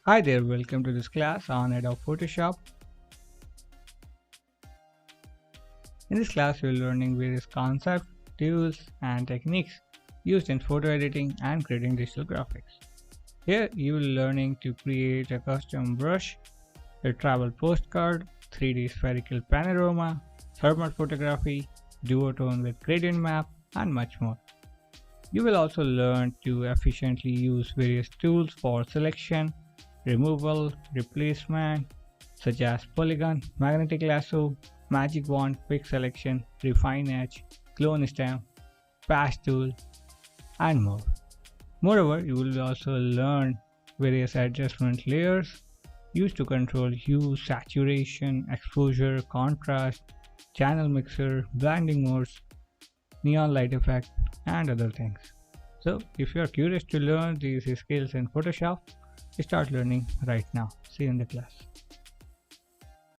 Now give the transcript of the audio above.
Hi there, welcome to this class on Adobe Photoshop. In this class, we're learning various concepts, tools, and techniques used in photo editing and creating digital graphics. Here, you will learning to create a custom brush, a travel postcard, 3D spherical panorama, thermal photography, duotone with gradient map, and much more. You will also learn to efficiently use various tools for selection, removal, replacement, such as polygon, magnetic lasso, magic wand, quick selection, refine edge, clone stamp, patch tool, and more. Moreover, you will also learn various adjustment layers used to control hue, saturation, exposure, contrast, channel mixer, blending modes, neon light effect, and other things. So, if you are curious to learn these skills in Photoshop, start learning right now. See you in the class.